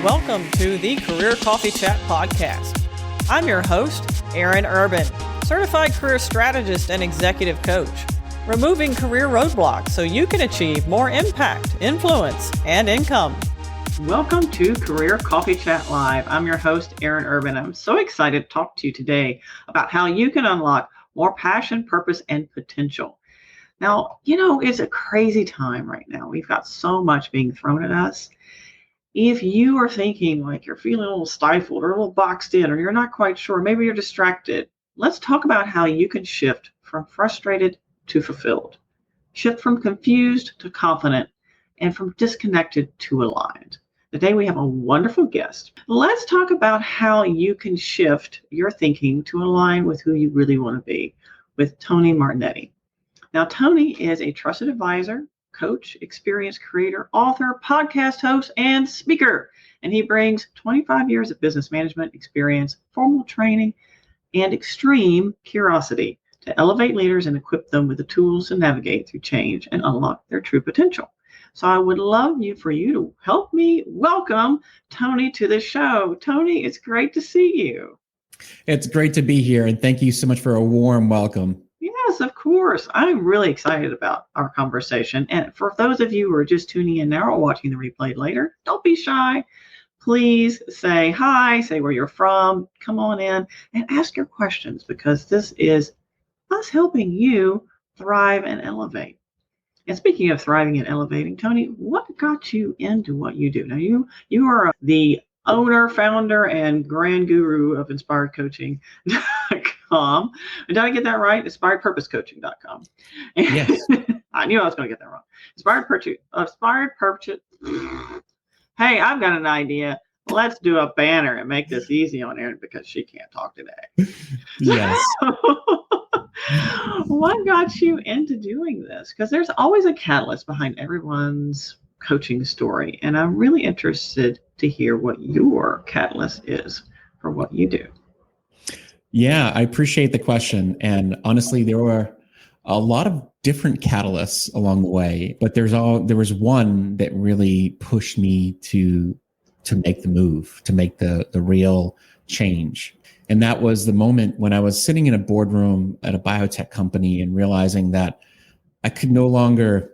Welcome to the Career Coffee Chat podcast. I'm your host, Aaron Urban, certified career strategist and executive coach, removing career roadblocks so you can achieve more impact, influence, and income. Welcome to Career Coffee Chat Live. I'm your host, Aaron Urban. I'm so excited to talk to you today about how you can unlock more passion, purpose, and potential. Now, it's a crazy time right now. We've got so much being thrown at us. If you are thinking like you're feeling a little stifled or a little boxed in, or you're not quite sure, maybe you're distracted, let's talk about how you can shift from frustrated to fulfilled, shift from confused to confident, and from disconnected to aligned. Today we have a wonderful guest. Let's talk about how you can shift your thinking to align with who you really want to be with Tony Martignetti. Now, Tony is a trusted advisor, coach, experience creator, author, podcast host, and speaker. And he brings 25 years of business management experience, formal training, and extreme curiosity to elevate leaders and equip them with the tools to navigate through change and unlock their true potential. So I would love for you to help me welcome Tony to the show. Tony, it's great to see you. It's great to be here, and thank you so much for a warm welcome. Yes, of course. I'm really excited about our conversation. And for those of you who are just tuning in now or watching the replay later, don't be shy. Please say hi, say where you're from, come on in and ask your questions, because this is us helping you thrive and elevate. And speaking of thriving and elevating, Tony, what got you into what you do? Now, you are the owner, founder, and grand guru of InspiredCoaching.com. Did I get that right? InspiredPurposeCoaching.com. Yes. I knew I was going to get that wrong. Inspired Purchase. Hey, I've got an idea. Let's do a banner and make this easy on Erin because she can't talk today. Yes. What got you into doing this? Because there's always a catalyst behind everyone's coaching story. And I'm really interested to hear what your catalyst is for what you do. Yeah, I appreciate the question. And honestly, there were a lot of different catalysts along the way, but there was one that really pushed me to make the move, to make the real change. And that was the moment when I was sitting in a boardroom at a biotech company and realizing that I could no longer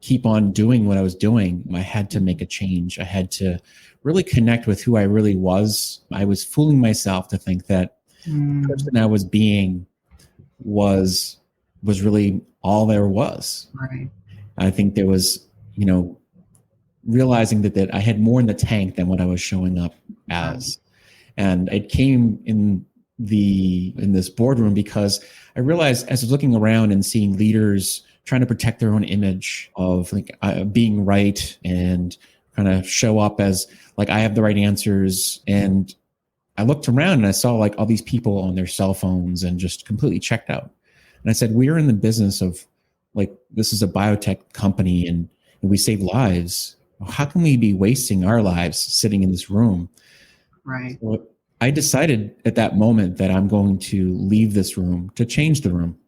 keep on doing what I was doing. I had to make a change. I had to really connect with who I really was. I was fooling myself to think that the person I was being was really all there was. Right. I think there was, realizing that I had more in the tank than what I was showing up as. And it came in this boardroom because I realized as I was looking around and seeing leaders trying to protect their own image of being right and kind of show up as like I have the right answers. And I looked around and I saw like all these people on their cell phones and just completely checked out. And I said, we're in the business of this is a biotech company and we save lives. How can we be wasting our lives sitting in this room? Right. So I decided at that moment that I'm going to leave this room to change the room.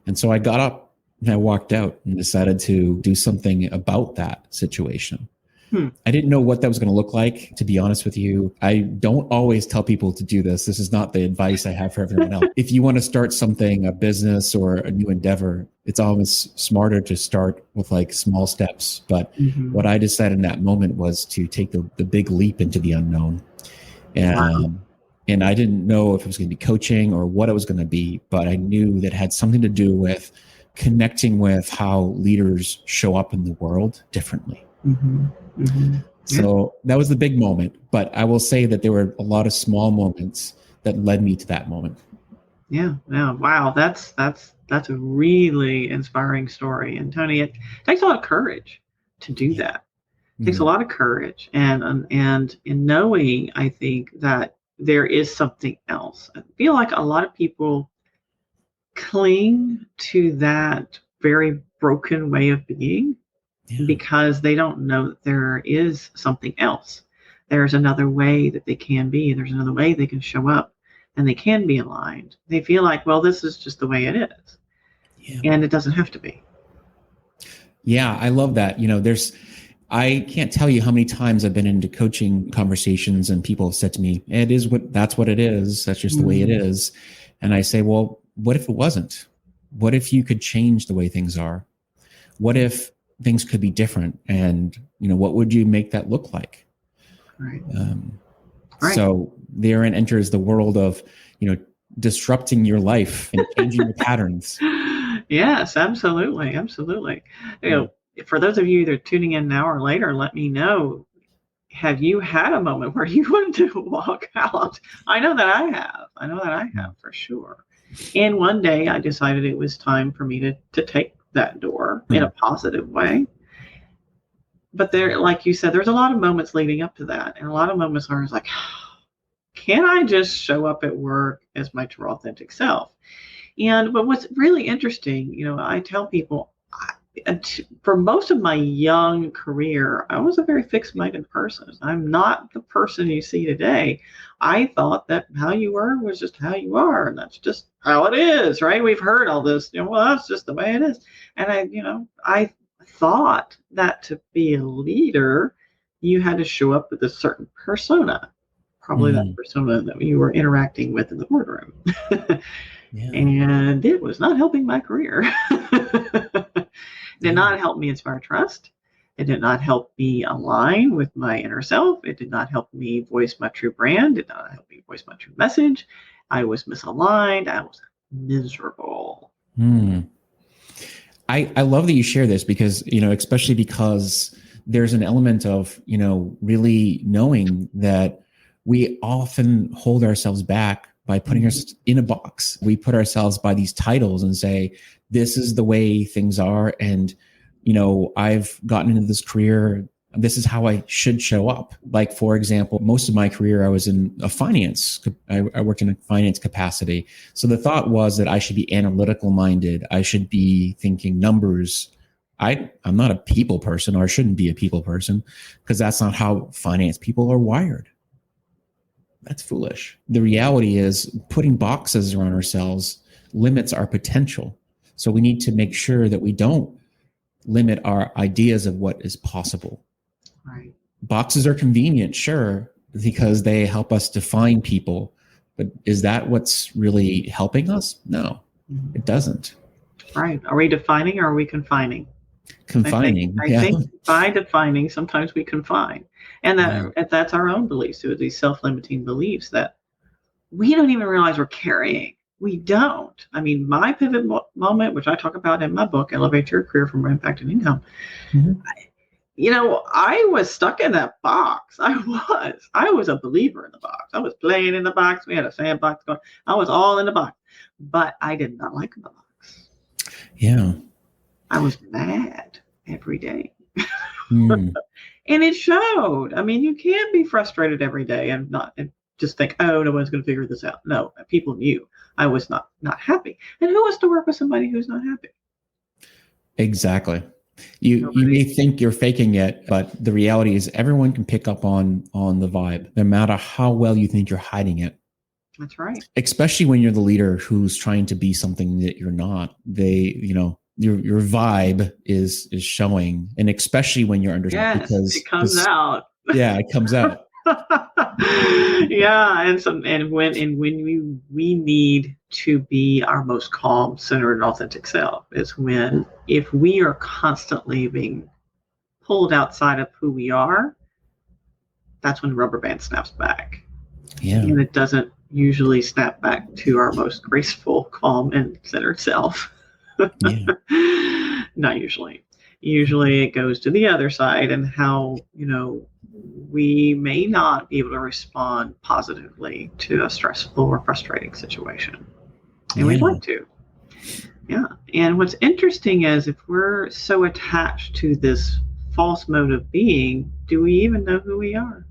And so I got up and I walked out and decided to do something about that situation. I didn't know what that was going to look like, to be honest with you. I don't always tell people to do this. This is not the advice I have for everyone else. If you want to start something, a business or a new endeavor, it's always smarter to start with small steps. But what I decided in that moment was to take the big leap into the unknown. And I didn't know if it was going to be coaching or what it was going to be, but I knew that it had something to do with connecting with how leaders show up in the world differently. So that was the big moment, but I will say that there were a lot of small moments that led me to that moment. Yeah. Wow. That's a really inspiring story. And Tony, it takes a lot of courage to do that. It takes a lot of courage and in knowing, I think, that there is something else. I feel like a lot of people cling to that very broken way of being because they don't know that there is something else. There's another way that they can be. There's another way they can show up and they can be aligned. They feel like, well, this is just the way it is. And it doesn't have to be. Yeah, I love that. I can't tell you how many times I've been into coaching conversations and people have said to me, that's what it is. That's just the way it is. And I say, well, what if it wasn't? What if you could change the way things are? What if things could be different? And, what would you make that look like? Right. So therein enters the world of, disrupting your life and changing your patterns. Yes, absolutely. Absolutely. For those of you either tuning in now or later, let me know, have you had a moment where you wanted to walk out? I know that I have for sure. And one day I decided it was time for me to take that door in a positive way. But there, like you said, there's a lot of moments leading up to that. And a lot of moments where I was like, can I just show up at work as my true authentic self? But what's really interesting, I tell people, for most of my young career, I was a very fixed-minded person. I'm not the person you see today. I thought that how you were was just how you are, and that's just how it is, right? We've heard all this, well, that's just the way it is. And I thought that to be a leader, you had to show up with a certain persona, probably that persona that you were interacting with in the boardroom. And it was not helping my career. It did not help me inspire trust. It did not help me align with my inner self. It did not help me voice my true brand. It did not help me voice my true message. I was misaligned. I was miserable. I love that you share this because, especially because there's an element of, really knowing that we often hold ourselves back by putting us in a box. We put ourselves by these titles and say, this is the way things are. And, I've gotten into this career. This is how I should show up. Like, for example, most of my career, I was in I worked in a finance capacity. So the thought was that I should be analytical minded. I should be thinking numbers. I'm not a people person, or I shouldn't be a people person, because that's not how finance people are wired. That's foolish. The reality is putting boxes around ourselves limits our potential. So we need to make sure that we don't limit our ideas of what is possible. Right. Boxes are convenient, sure, because they help us define people. But is that what's really helping us? No, it doesn't. Right. Are we defining or are we confining? Confining. I think by defining, sometimes we confine. And that's our own beliefs, these self-limiting beliefs that we don't even realize we're carrying. We don't. I mean, my pivot moment, which I talk about in my book, Elevate Your Career from Impact and Income, I was stuck in that box. I was a believer in the box. I was playing in the box. We had a sandbox going. I was all in the box, but I did not like the box. Yeah. I was mad every day. And it showed. I mean, you can't be frustrated every day and just think, oh, no one's going to figure this out. No, people knew I was not happy. And who wants to work with somebody who's not happy? Exactly. You may think you're faking it, but the reality is everyone can pick up on the vibe, no matter how well you think you're hiding it. That's right. Especially when you're the leader who's trying to be something that you're not. Your vibe is showing, and especially when you're under because it comes out. Yeah, it comes out. Yeah, and when we need to be our most calm, centered, and authentic self is when, if we are constantly being pulled outside of who we are, that's when the rubber band snaps back. Yeah, and it doesn't usually snap back to our most graceful, calm, and centered self. Yeah. Not usually. Usually it goes to the other side, and how, we may not be able to respond positively to a stressful or frustrating situation. And we'd like to. Yeah. And what's interesting is, if we're so attached to this false mode of being, do we even know who we are?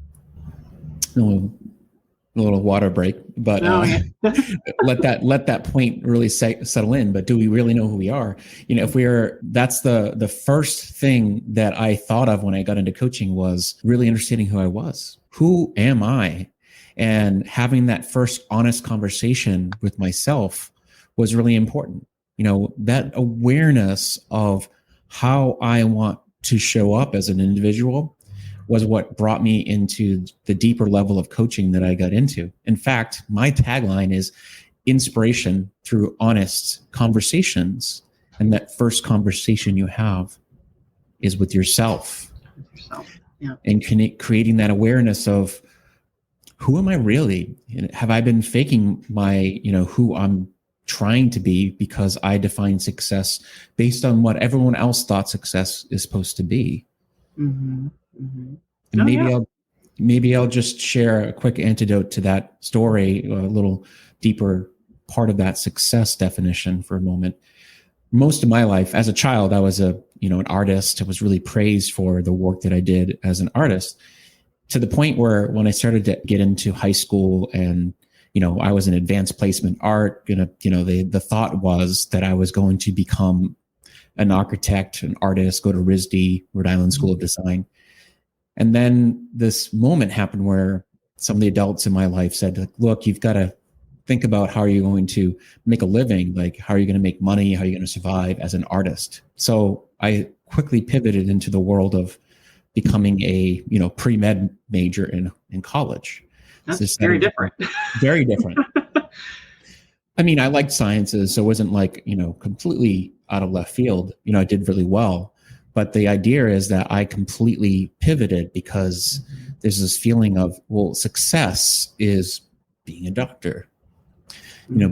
A little water break, but let that point really settle in. But do we really know who we are? That's the first thing that I thought of when I got into coaching, was really understanding who I was. Who am I? And having that first honest conversation with myself was really important. That awareness of how I want to show up as an individual was what brought me into the deeper level of coaching that I got into. In fact, my tagline is inspiration through honest conversations. And that first conversation you have is with yourself. Yeah. And creating that awareness of, who am I really? Have I been faking my, who I'm trying to be because I define success based on what everyone else thought success is supposed to be? Mm-hmm. Mm-hmm. And maybe I'll just share a quick antidote to that story, a little deeper part of that success definition for a moment. Most of my life as a child, I was an artist. I was really praised for the work that I did as an artist, to the point where when I started to get into high school and, I was in advanced placement art, the thought was that I was going to become an architect, an artist, go to RISD, Rhode Island School of Design. And then this moment happened where some of the adults in my life said, look, you've got to think about how you're going to make a living, like how are you going to make money, how are you going to survive as an artist. So I quickly pivoted into the world of becoming a pre-med major in college. That's very different. Very different. I mean, I liked sciences, so it wasn't like completely out of left field. I did really well, but the idea is that I completely pivoted because there's this feeling of, well, success is being a doctor,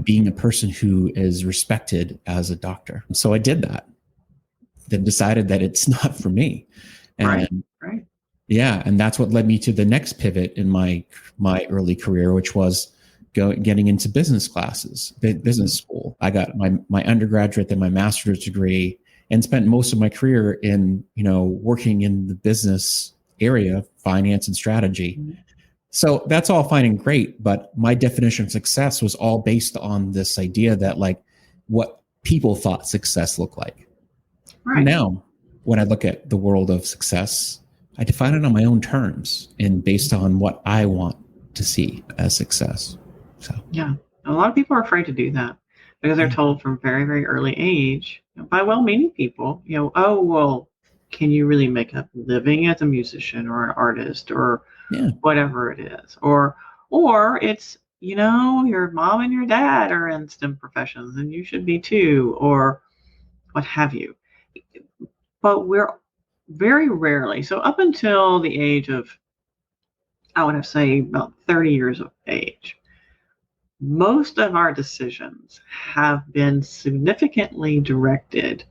being a person who is respected as a doctor. So I did that, then decided that it's not for me. And right. Yeah. And that's what led me to the next pivot in my early career, which was getting into business classes, business school. I got my undergraduate, then my master's degree, and spent most of my career in, working in the business area, finance and strategy. Mm-hmm. So that's all fine and great. But my definition of success was all based on this idea that like what people thought success looked like. Right. Now, when I look at the world of success, I define it on my own terms and based on what I want to see as success. So yeah, a lot of people are afraid to do that because they're told from very, very early age by well-meaning people, oh, well, can you really make a living as a musician or an artist or whatever it is? Or it's, your mom and your dad are in STEM professions and you should be too, or what have you. But we're very rarely, so up until the age of, I would have to say about 30 years of age, most of our decisions have been significantly directed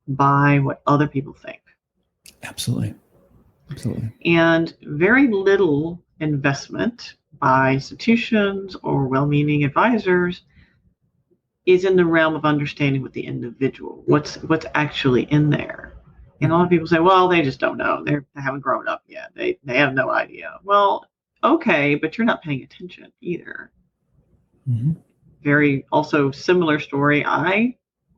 by what other people think. Absolutely. And very little investment by institutions or well-meaning advisors is in the realm of understanding with the individual, what's actually in there. And a lot of people say, well, they just don't know. They haven't grown up yet. They have no idea. Well, okay, but you're not paying attention either. Mm-hmm. Very also similar story.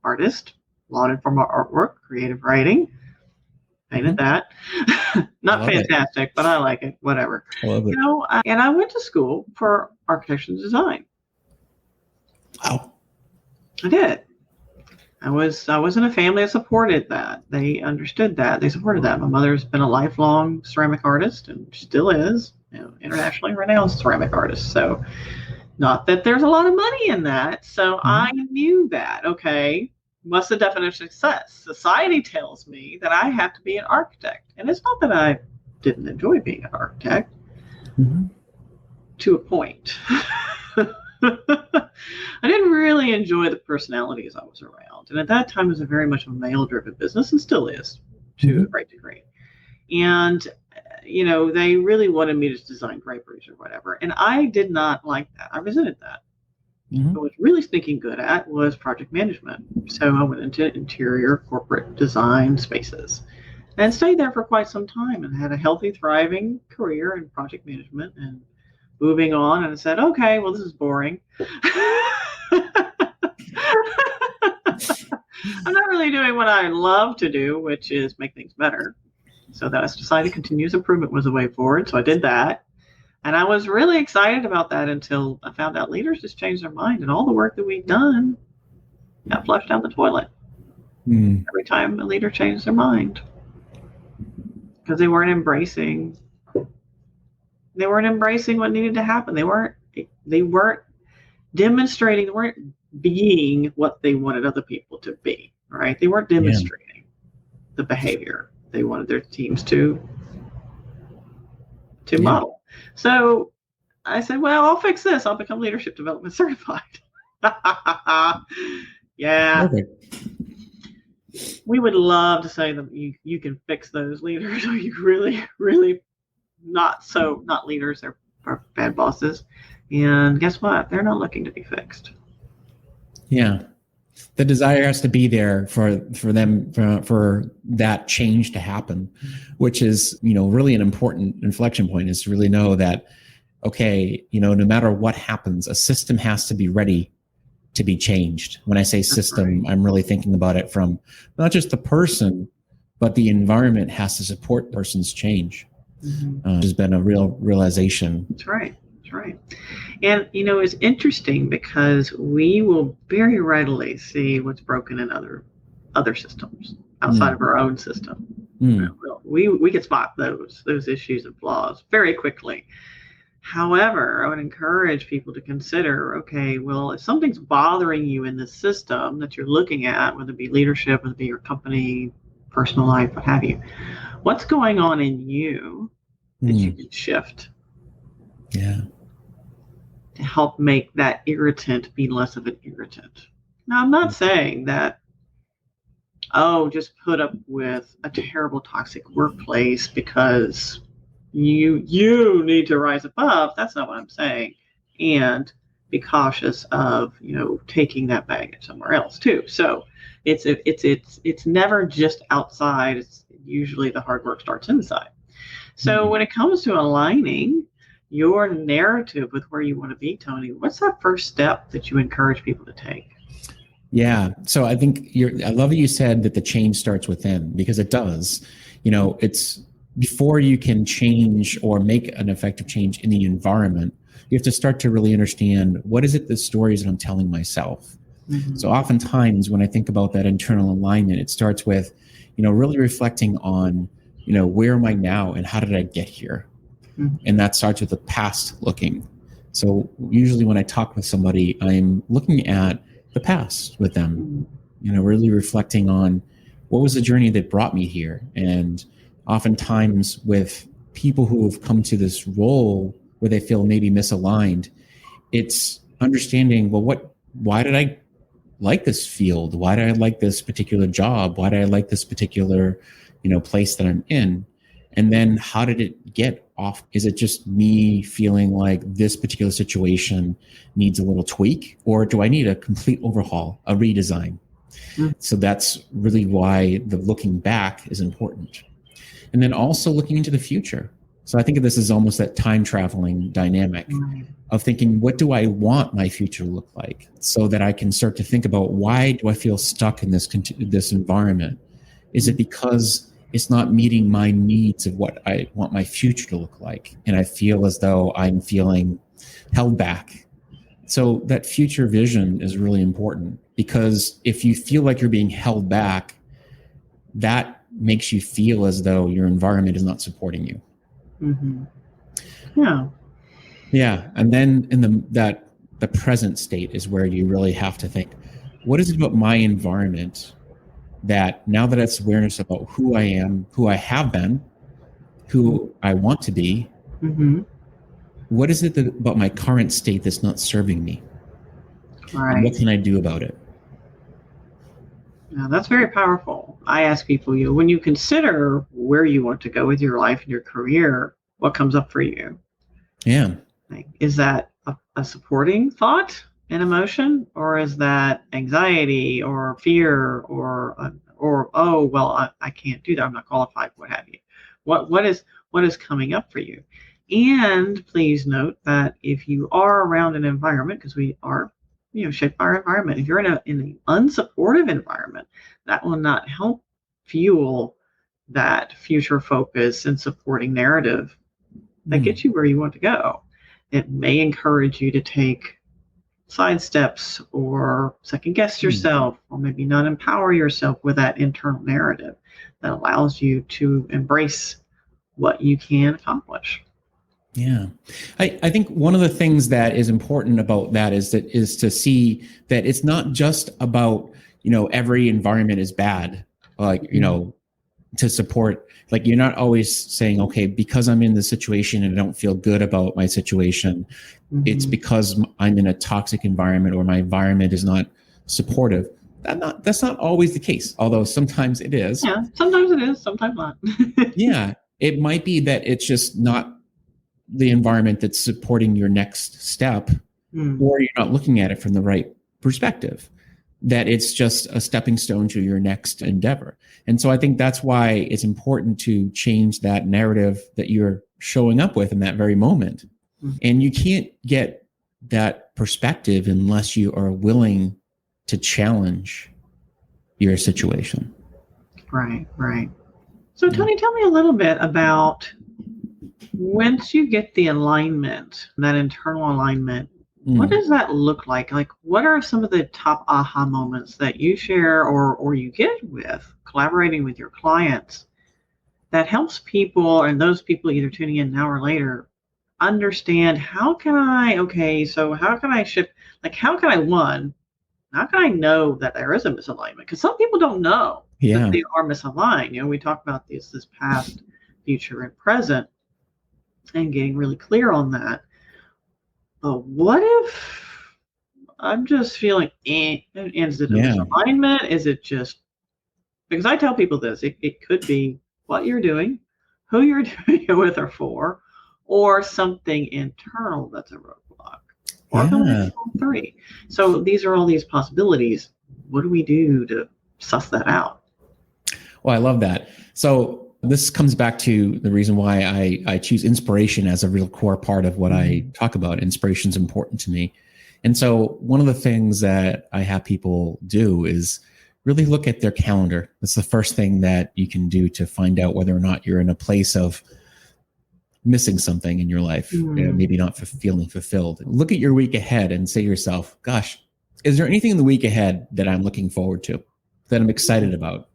Artist, lauded for my artwork, creative writing, painted that. Not fantastic, but I like it. Whatever. I love it. And I went to school for architecture and design. Wow. I did. I was in a family that supported that. They understood that. They supported that. My mother's been a lifelong ceramic artist and still is, internationally renowned ceramic artist. So not that there's a lot of money in that. So I knew that, okay, what's the definition of success? Society tells me that I have to be an architect. And it's not that I didn't enjoy being an architect to a point. I didn't really enjoy the personalities I was around. And at that time, it was very much a male-driven business and still is to a great degree. And, they really wanted me to design draperies or whatever. And I did not like that. I resented that. What I was really thinking good at was project management. So I went into interior corporate design spaces and stayed there for quite some time and had a healthy, thriving career in project management and moving on, and I said, okay, well, this is boring. I'm not really doing what I love to do, which is make things better. So that I decided continuous improvement was the way forward. So I did that. And I was really excited about that until I found out leaders just changed their mind. And all the work that we'd done got flushed down the toilet every time a leader changed their mind. because they weren't embracing what needed to happen. They weren't demonstrating, they weren't being what they wanted other people to be, right? They weren't demonstrating the behavior they wanted their teams to model. So I said, well, I'll fix this. I'll become leadership development certified. Yeah. Perfect. We would love to say that you can fix those leaders, or you really, really not leaders. They're bad bosses. And guess what? They're not looking to be fixed. Yeah. The desire has to be there for them, for that change to happen, which is, really an important inflection point, is to really know that, okay, no matter what happens, a system has to be ready to be changed. When I say system, I'm really thinking about it from not just the person, but the environment has to support the person's change. Which has been a real realization. That's right. And, it's interesting because we will very readily see what's broken in other systems outside of our own system. We can spot those issues and flaws very quickly. However, I would encourage people to consider, okay, well, if something's bothering you in the system that you're looking at, whether it be leadership, whether it be your company, personal life, what have you, what's going on in you that you can shift? Yeah. To help make that irritant be less of an irritant. Now, I'm not saying that, just put up with a terrible toxic workplace because you need to rise above. That's not what I'm saying. And be cautious of, taking that baggage somewhere else too. So it's never just outside. It's usually the hard work starts inside. So when it comes to aligning your narrative with where you want to be, Tony, what's that first step that you encourage people to take? Yeah. So I think I love that you said that the change starts within, because it does. It's before you can change or make an effective change in the environment, you have to start to really understand, what is it, the stories that I'm telling myself? So oftentimes when I think about that internal alignment, it starts with, really reflecting on, where am I now and how did I get here? And that starts with the past looking. So usually when I talk with somebody, I'm looking at the past with them, really reflecting on what was the journey that brought me here. And oftentimes with people who have come to this role where they feel maybe misaligned, it's understanding, well, why did I like this field? Why did I like this particular job? Why did I like this particular, place that I'm in? And then how did it get off? Is it just me feeling like this particular situation needs a little tweak, or do I need a complete overhaul, a redesign? So that's really why the looking back is important. And then also looking into the future. So I think of this as almost that time traveling dynamic of thinking, what do I want my future to look like? So that I can start to think about, why do I feel stuck in this environment? Is it because it's not meeting my needs of what I want my future to look like? And I feel as though I'm feeling held back. So that future vision is really important, because if you feel like you're being held back, that makes you feel as though your environment is not supporting you. Yeah. And then in the present state is where you really have to think, what is it about my environment that, now that it's awareness about who I am, who I have been, who I want to be, what is it about my current state that's not serving me? And what can I do about it? Now, that's very powerful. I ask people, when you consider where you want to go with your life and your career, what comes up for you? Yeah. Is that a supporting thought and emotion, or is that anxiety or fear or oh, well, I can't do that, I'm not qualified, what have you? What is coming up for you? And please note that if you are around an environment, because we are shaped by our environment, if you're in an unsupportive environment, that will not help fuel that future focus and supporting narrative that gets you where you want to go. It may encourage you to take side steps or second guess yourself, or maybe not empower yourself with that internal narrative that allows you to embrace what you can accomplish. Yeah. I think one of the things that is important about that is to see that it's not just about, every environment is bad, like, to support, like, you're not always saying, okay, because I'm in this situation and I don't feel good about my situation, it's because I'm in a toxic environment or my environment is not supportive. That's not always the case, although sometimes it is. Yeah, sometimes it is, sometimes not. Yeah. It might be that it's just not the environment that's supporting your next step, or you're not looking at it from the right perspective, that it's just a stepping stone to your next endeavor. And so I think that's why it's important to change that narrative that you're showing up with in that very moment. And you can't get that perspective unless you are willing to challenge your situation. Right. So Tony, tell me a little bit about, once you get the alignment, that internal alignment, what does that look like? Like, what are some of the top aha moments that you share or you get with collaborating with your clients that helps people, and those people either tuning in now or later, understand how can I shift? Like, how can I know that there is a misalignment? Because some people don't know that they are misaligned. We talk about this past, future, and present, and getting really clear on that. But what if I'm just feeling, is it a misalignment? Is it just, because I tell people this, it could be what you're doing, who you're doing it with or for, or something internal that's a roadblock, or all three. So these are all these possibilities. What do we do to suss that out? Well, I love that. So this comes back to the reason why I choose inspiration as a real core part of what I talk about. Inspiration is important to me. And so one of the things that I have people do is really look at their calendar. That's the first thing that you can do to find out whether or not you're in a place of missing something in your life, maybe not feeling fulfilled. Look at your week ahead and say to yourself, gosh, is there anything in the week ahead that I'm looking forward to, that I'm excited about?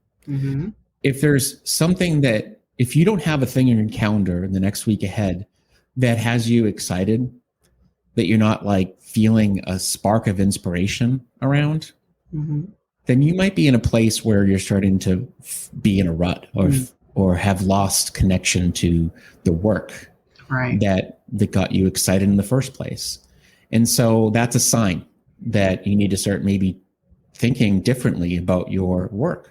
If there's something that, if you don't have a thing in your calendar in the next week ahead that has you excited, that you're not like feeling a spark of inspiration around, then you might be in a place where you're starting to be in a rut or have lost connection to the work that got you excited in the first place. And so that's a sign that you need to start maybe thinking differently about your work.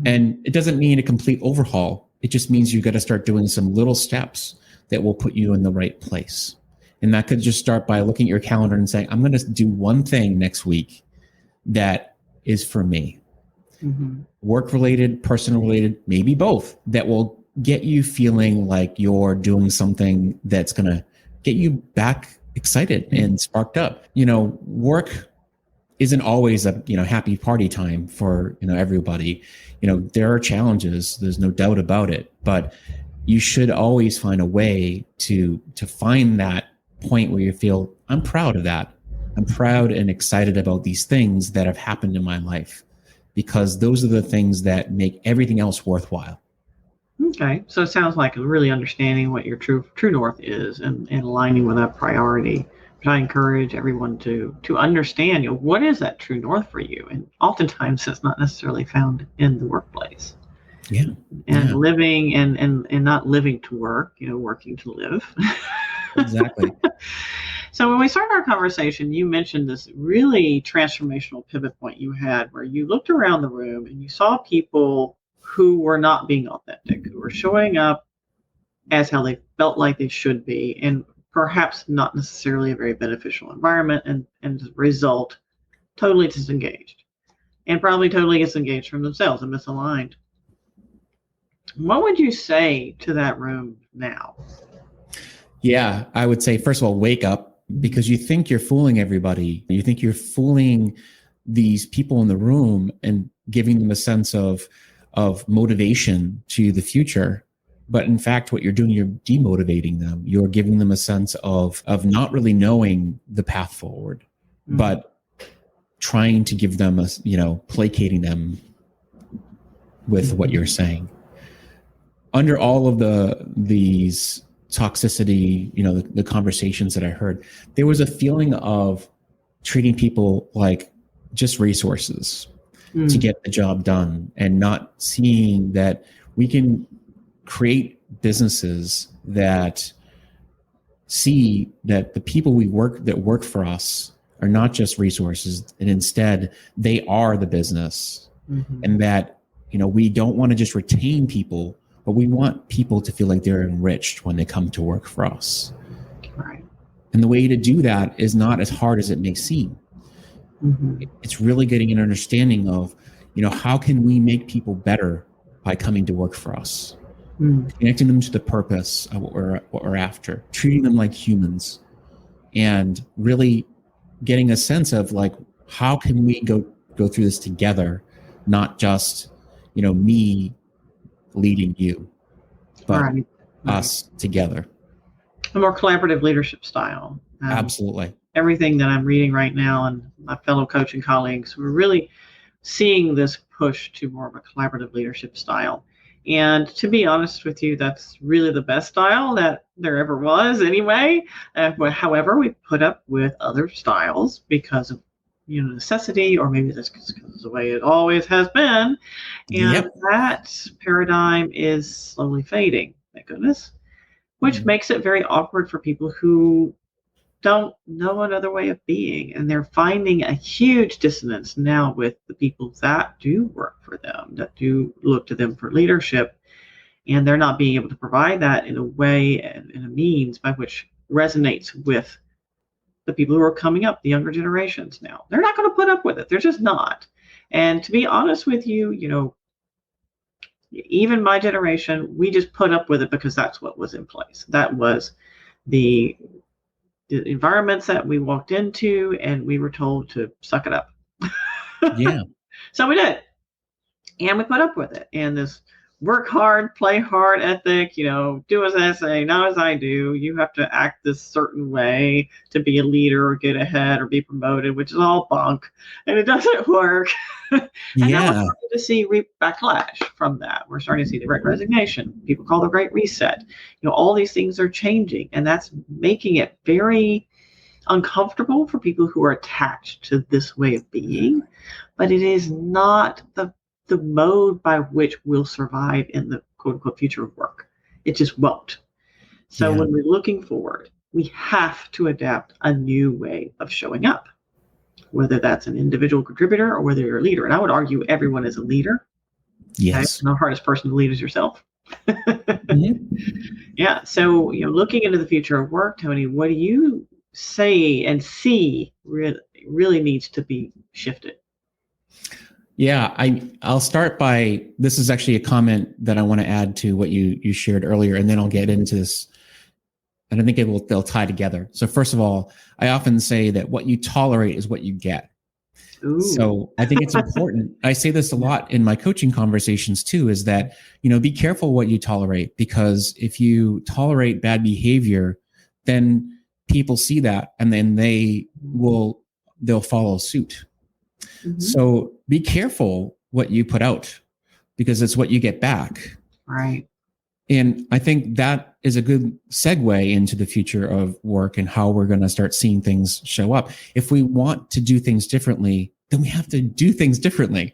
And it doesn't mean a complete overhaul. It just means you got to start doing some little steps that will put you in the right place. And that could just start by looking at your calendar and saying, I'm going to do one thing next week that is for me. Work related, personal related, maybe both, that will get you feeling like you're doing something that's going to get you back excited and sparked up. Work isn't always a happy party time for everybody. There are challenges, there's no doubt about it, but you should always find a way to find that point where you feel, I'm proud of that. I'm proud and excited about these things that have happened in my life, because those are the things that make everything else worthwhile. Okay, so it sounds like really understanding what your true north is and aligning with that priority. But I encourage everyone to understand, what is that true north for you? And oftentimes it's not necessarily found in the workplace. Living and not living to work, working to live. Exactly. So when we started our conversation, you mentioned this really transformational pivot point you had, where you looked around the room and you saw people who were not being authentic, who were showing up as how they felt like they should be, and perhaps not necessarily a very beneficial environment, and as a result, totally disengaged, and probably totally disengaged from themselves and misaligned. What would you say to that room now? Yeah, I would say, first of all, wake up, because you think you're fooling everybody. You think you're fooling these people in the room and giving them a sense of motivation to the future. But in fact, what you're doing, you're demotivating them. You're giving them a sense of not really knowing the path forward, but trying to give them placating them with what you're saying. under all of these toxicity, the conversations that I heard, there was a feeling of treating people like just resources to get the job done, and not seeing that we can create businesses that see that the people that work for us are not just resources, and instead they are the business. And that, we don't want to just retain people, but we want people to feel like they're enriched when they come to work for us. Right. And the way to do that is not as hard as it may seem. It's really getting an understanding of, how can we make people better by coming to work for us? Connecting them to the purpose of what we're after, treating them like humans, and really getting a sense of like, how can we go through this together, not just, me leading you, but us together. A more collaborative leadership style. Absolutely. Everything that I'm reading right now, and my fellow coaching colleagues, we're really seeing this push to more of a collaborative leadership style. And to be honest with you, that's really the best style that there ever was anyway. However, we put up with other styles because of necessity, or maybe that's because it's the way it always has been. And that paradigm is slowly fading, thank goodness, which makes it very awkward for people who don't know another way of being. And they're finding a huge dissonance now with the people that do work for them, that do look to them for leadership. And they're not being able to provide that in a way and in a means by which resonates with the people who are coming up, the younger generations now. They're not going to put up with it. They're just not. And to be honest with you, even my generation, we just put up with it because that's what was in place. That was the environments that we walked into, and we were told to suck it up. Yeah. So we did. And we put up with it. And this work hard, play hard ethic, do as I say, not as I do. You have to act this certain way to be a leader or get ahead or be promoted, which is all bunk. And it doesn't work. And now we're starting to see backlash from that. We're starting to see the Great Resignation. People call the Great Reset. All these things are changing, and that's making it very uncomfortable for people who are attached to this way of being. But it is not the mode by which we'll survive in the quote unquote future of work. It just won't. So when we're looking forward, we have to adapt a new way of showing up, whether that's an individual contributor or whether you're a leader. And I would argue everyone is a leader. Yes. Okay? The hardest person to lead is yourself. Yeah. So, looking into the future of work, Tony, what do you say and see really needs to be shifted? Yeah, I'll start by, this is actually a comment that I want to add to what you shared earlier, and then I'll get into this, and I think they'll tie together. So first of all, I often say that what you tolerate is what you get. Ooh. So I think it's important. I say this a lot in my coaching conversations too, is that, be careful what you tolerate, because if you tolerate bad behavior, then people see that and then they'll follow suit. So be careful what you put out, because it's what you get back. Right. And I think that is a good segue into the future of work and how we're going to start seeing things show up. If we want to do things differently, then we have to do things differently.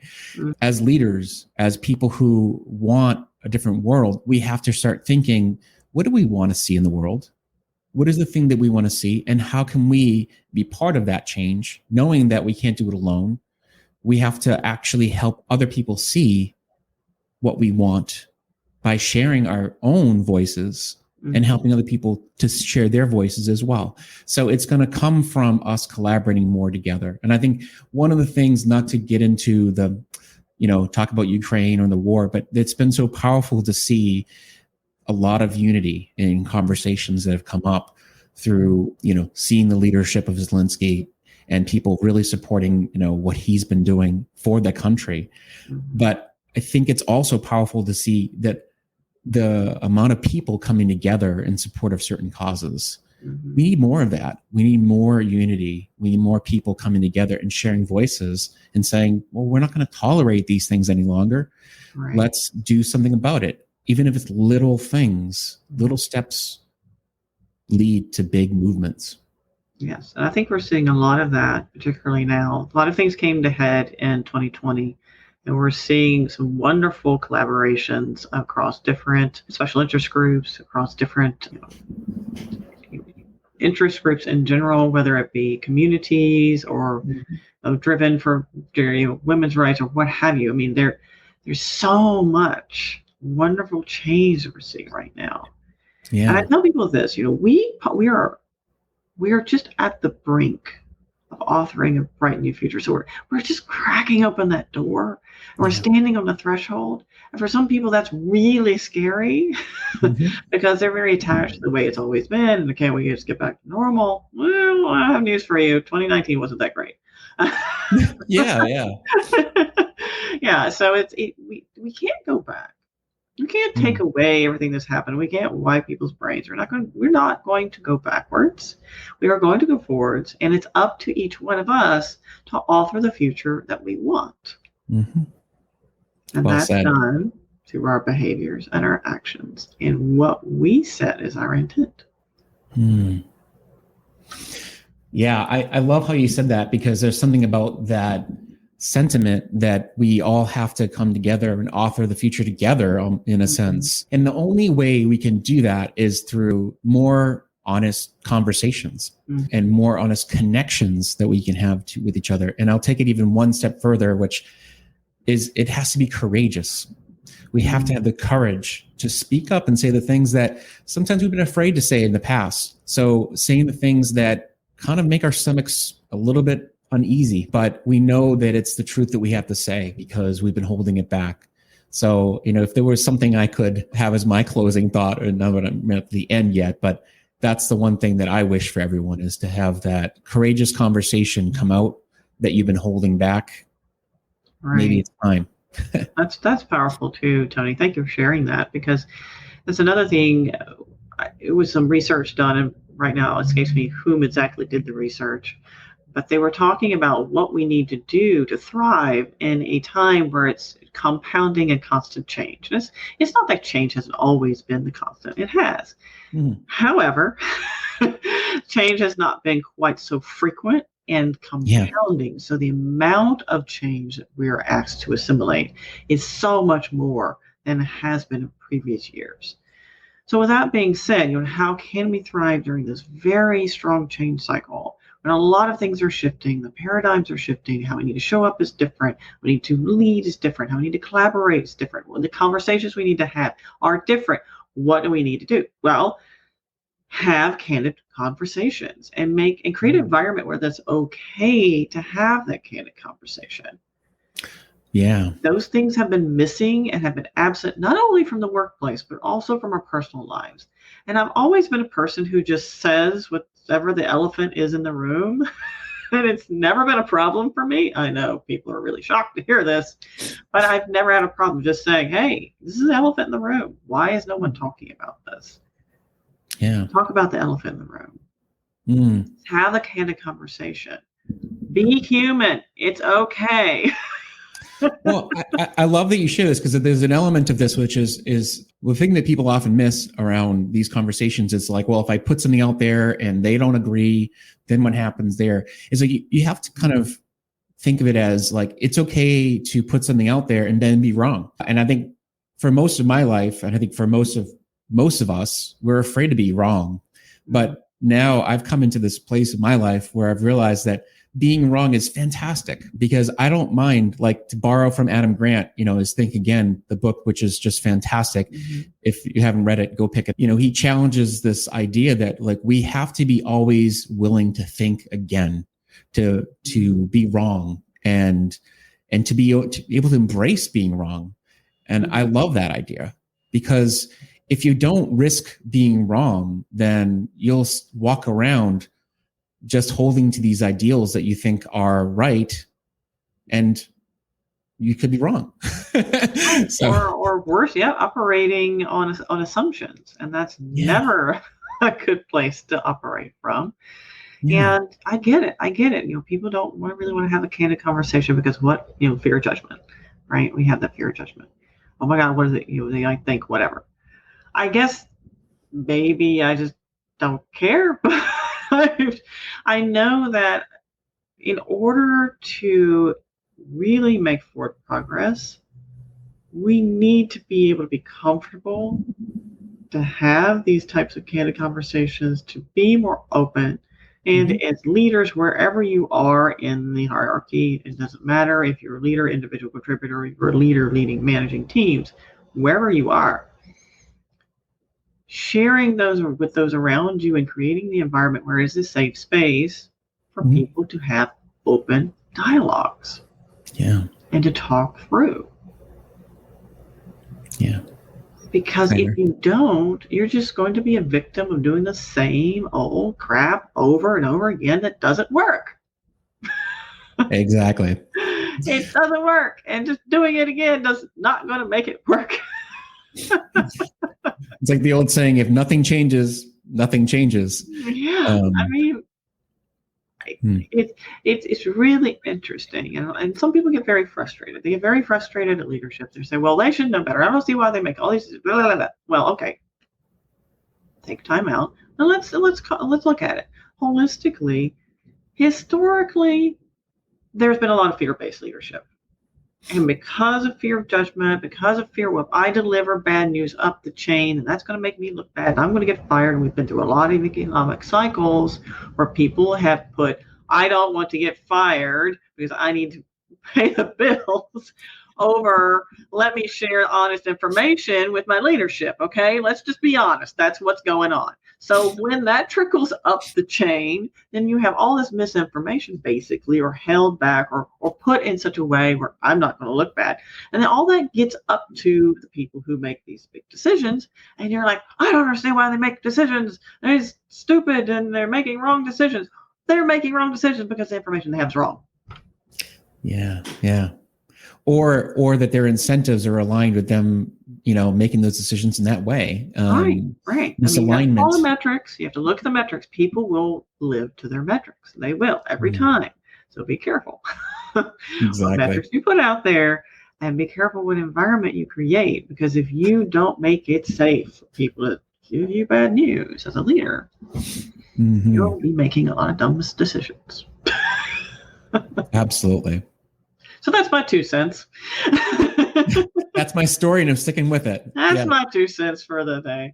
As leaders, as people who want a different world, we have to start thinking, what do we want to see in the world? What is the thing that we want to see? And how can we be part of that change, knowing that we can't do it alone? We have to actually help other people see what we want by sharing our own voices and helping other people to share their voices as well. So it's going to come from us collaborating more together. And I think one of the things, not to get into the, talk about Ukraine or the war, but it's been so powerful to see a lot of unity in conversations that have come up through, seeing the leadership of Zelensky and people really supporting, what he's been doing for the country. But I think it's also powerful to see that the amount of people coming together in support of certain causes. We need more of that. We need more unity. We need more people coming together and sharing voices and saying, well, we're not going to tolerate these things any longer. Right. Let's do something about it. even if it's little things, little steps lead to big movements. Yes. And I think we're seeing a lot of that, particularly now. A lot of things came to head in 2020, and we're seeing some wonderful collaborations across different special interest groups, across different interest groups in general, whether it be communities or driven for women's rights or what have you. I mean, there's so much wonderful change that we're seeing right now. Yeah. And I tell people this, we are just at the brink of authoring a bright new future. So we're just cracking open that door. And we're standing on the threshold. And for some people, that's really scary because they're very attached to the way it's always been. And okay, we just get back to normal. Well, I have news for you. 2019 wasn't that great. Yeah. Yeah. So we can't go back. We can't take away everything that's happened. We can't wipe people's brains. We're not going to go backwards. We are going to go forwards, and it's up to each one of us to author the future that we want. Mm-hmm. And Well that's said. done through our behaviors and our actions and what we set as our intent. Yeah, I love how you said that, because there's something about that sentiment that we all have to come together and author the future together, in a sense. And the only way we can do that is through more honest conversations and more honest connections that we can have with each other. And I'll take it even one step further, which is it has to be courageous. We have to have the courage to speak up and say the things that sometimes we've been afraid to say in the past. So saying the things that kind of make our stomachs a little bit uneasy, but we know that it's the truth that we have to say because we've been holding it back. So, if there was something I could have as my closing thought, or not that I'm at the end yet, but that's the one thing that I wish for everyone, is to have that courageous conversation come out that you've been holding back. Right. Maybe it's time. That's powerful too, Tony. Thank you for sharing that, because that's another thing. It was some research done, and right now it escapes me whom exactly did the research, but they were talking about what we need to do to thrive in a time where it's compounding and constant change. And it's not that change hasn't always been the constant. It has. However, change has not been quite so frequent and compounding. So the amount of change that we are asked to assimilate is so much more than it has been in previous years. So with that being said, how can we thrive during this very strong change cycle? When a lot of things are shifting, the paradigms are shifting, how we need to show up is different, we need to lead is different, how we need to collaborate is different, the conversations we need to have are different. What do we need to do? Well, have candid conversations and create an environment where that's okay to have that candid conversation. Yeah. Those things have been missing and have been absent, not only from the workplace, but also from our personal lives. And I've always been a person who just says whatever the elephant is in the room. And it's never been a problem for me. I know people are really shocked to hear this, but I've never had a problem just saying, hey, this is an elephant in the room. Why is no one talking about this? Yeah. Talk about the elephant in the room. Have a candid conversation. Be human. It's okay. Well, I love that you share this, because there's an element of this, which is the thing that people often miss around these conversations. Is like, well, if I put something out there and they don't agree, then what happens there? Is like you have to kind of think of it as like, it's okay to put something out there and then be wrong. And I think for most of my life, and I think for most of us, we're afraid to be wrong. But now I've come into this place of my life where I've realized that being wrong is fantastic, because I don't mind, like, to borrow from Adam Grant, is Think Again, the book, which is just fantastic. If you haven't read it, go pick it. He challenges this idea that, like, we have to be always willing to think again, to be wrong, and to be able to embrace being wrong. And I love that idea, because if you don't risk being wrong, then you'll walk around just holding to these ideals that you think are right, and you could be wrong. Or worse yet, operating on assumptions, and that's never a good place to operate from. And I get it. People don't really want to have a candid conversation because fear of judgment, right? We have that fear of judgment. oh my God, what is it? They might think whatever. I guess maybe I just don't care. But I know that in order to really make forward progress, we need to be able to be comfortable to have these types of candid conversations, to be more open. And as leaders, wherever you are in the hierarchy, it doesn't matter if you're a leader, individual contributor, you're a leader leading, managing teams, wherever you are, sharing those with those around you and creating the environment where it's a safe space for people to have open dialogues. Yeah. And to talk through. Yeah. Because if you don't, you're just going to be a victim of doing the same old crap over and over again that doesn't work. Exactly. It doesn't work. And just doing it again is not going to make it work. It's like the old saying, if nothing changes, nothing changes. Yeah. I mean, it's really interesting. And some people get very frustrated. They get very frustrated at leadership. They say, well, they should know better. I don't see why they make all these blah, blah, blah. Well, okay. Take time out and let's look at it holistically. Historically, there's been a lot of fear-based leadership. And because of fear of judgment, because of fear, well, if I deliver bad news up the chain, and that's going to make me look bad, and I'm going to get fired. And we've been through a lot of economic cycles where people have put, I don't want to get fired because I need to pay the bills, over let me share honest information with my leadership. Okay, let's just be honest. That's what's going on. So when that trickles up the chain, then you have all this misinformation basically, or held back, or put in such a way where I'm not going to look bad. And then all that gets up to the people who make these big decisions. And you're like, I don't understand why they make decisions. They're stupid and they're making wrong decisions. They're making wrong decisions because the information they have is wrong. Yeah. Yeah. Or that their incentives are aligned with them, making those decisions in that way. Right. Misalignment. All the metrics. You have to look at the metrics. People will live to their metrics. They will every time. So be careful. Exactly. What metrics you put out there, and be careful what environment you create. Because if you don't make it safe for people to give you bad news as a leader, you'll be making a lot of dumb decisions. Absolutely. So that's my 2 cents. That's my story, and I'm sticking with it. That's my 2 cents for the day.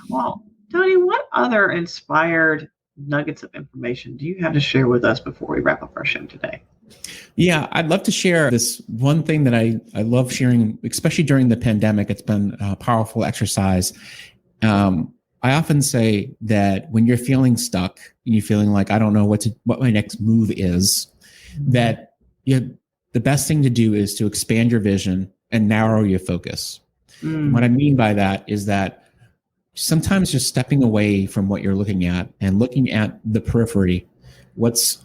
Well, Tony, what other inspired nuggets of information do you have to share with us before we wrap up our show today? Yeah, I'd love to share this one thing that I love sharing, especially during the pandemic. It's been a powerful exercise. I often say that when you're feeling stuck and you're feeling like, I don't know what my next move is, that the best thing to do is to expand your vision and narrow your focus. What I mean by that is that sometimes just stepping away from what you're looking at and looking at the periphery, what's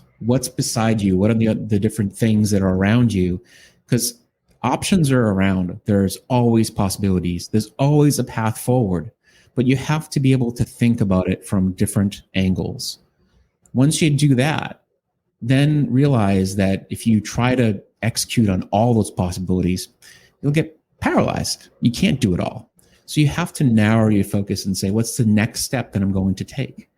beside you, what are the different things that are around you, because options are around. There's always possibilities. There's always a path forward, but you have to be able to think about it from different angles. Once you do that, then realize that if you try to execute on all those possibilities, you'll get paralyzed. You can't do it all. So you have to narrow your focus and say, what's the next step that I'm going to take?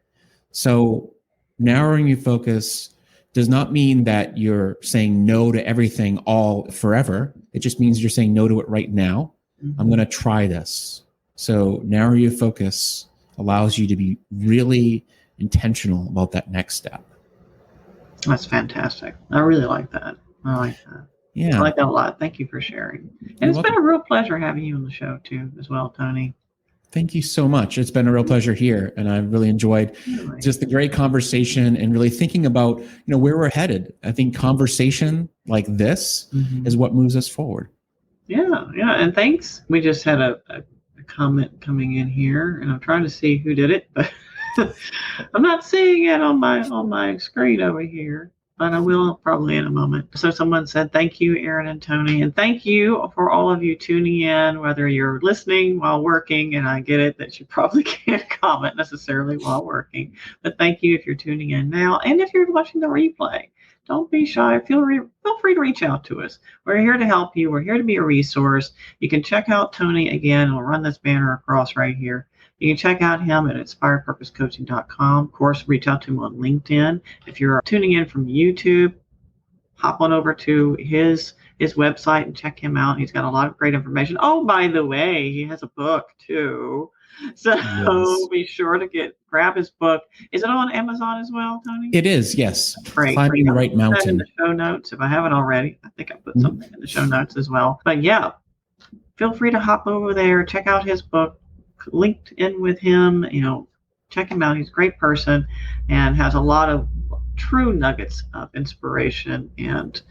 So narrowing your focus does not mean that you're saying no to everything all forever. It just means you're saying no to it right now. I'm going to try this. So narrow your focus allows you to be really intentional about that next step. That's fantastic. I really like that. I like that. Yeah. I like that a lot. Thank you for sharing. And it's been a real pleasure having you on the show too, as well, Tony. Thank you so much. It's been a real pleasure here. And I really enjoyed just the great conversation and really thinking about, where we're headed. I think conversation like this is what moves us forward. Yeah. And thanks. We just had a comment coming in here, and I'm trying to see who did it, but I'm not seeing it on my screen over here. but I will probably in a moment. So someone said, thank you, Aaron and Tony. And thank you for all of you tuning in, whether you're listening while working. And I get it that you probably can't comment necessarily while working. But thank you if you're tuning in now. And if you're watching the replay, don't be shy. Feel free to reach out to us. We're here to help you. We're here to be a resource. You can check out Tony again. We'll run this banner across right here. You can check out him at inspiredpurposecoaching.com. Of course, reach out to him on LinkedIn. If you're tuning in from YouTube, hop on over to his website and check him out. He's got a lot of great information. Oh, by the way, he has a book too. So yes. Be sure to grab his book. Is it on Amazon as well, Tony? It is, yes. Great. Climbing the Right Mountain. In the show notes, if I haven't already. I think I put something in the show notes as well. But yeah, feel free to hop over there, check out his book. Linked in with him, check him out. He's a great person and has a lot of true nuggets of inspiration and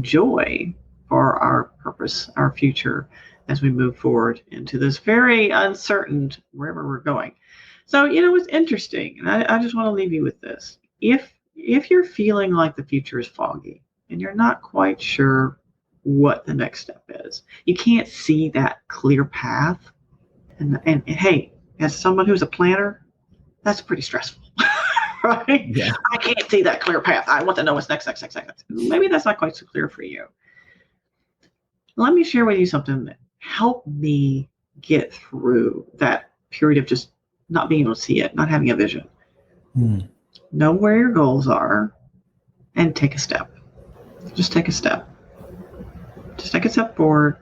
joy for our purpose, our future, as we move forward into this very uncertain wherever we're going. So, it's interesting, and I just want to leave you with this. If you're feeling like the future is foggy and you're not quite sure what the next step is, you can't see that clear path. And hey, as someone who's a planner, that's pretty stressful, right? Yeah. I can't see that clear path. I want to know what's next. Maybe that's not quite so clear for you. Let me share with you something that helped me get through that period of just not being able to see it, not having a vision. Know where your goals are and take a step. Just take a step. Just take a step forward.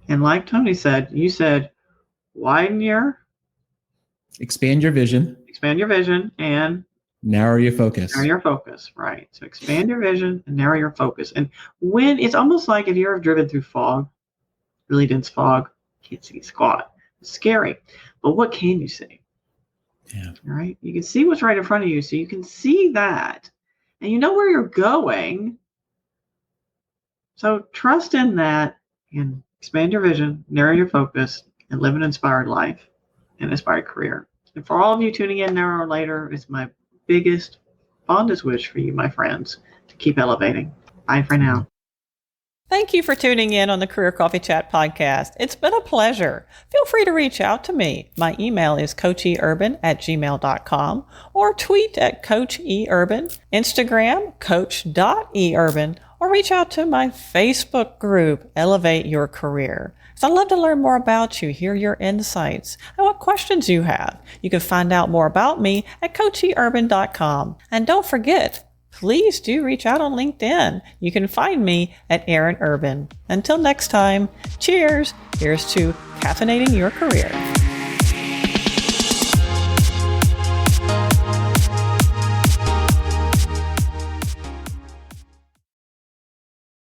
And like Tony said, you said, expand your vision and narrow your focus. Right. So expand your vision and narrow your focus. And when it's almost like if you're driven through fog, really dense fog, can't see squat. It's scary. But what can you see? Yeah. All right. You can see what's right in front of you. So you can see that and you know where you're going. So trust in that and expand your vision, narrow your focus, and live an inspired life and inspired career. And for all of you tuning in now or later, it's my biggest, fondest wish for you, my friends, to keep elevating. Bye for now. Thank you for tuning in on the Career Coffee Chat podcast. It's been a pleasure. Feel free to reach out to me. My email is coacheurban@gmail.com or tweet at coacheurban, Instagram, coach.eurban, or reach out to my Facebook group, Elevate Your Career. So I'd love to learn more about you, hear your insights, and what questions you have. You can find out more about me at coacheurban.com. And don't forget, please do reach out on LinkedIn. You can find me at Aaron Urban. Until next time, cheers. Here's to caffeinating your career.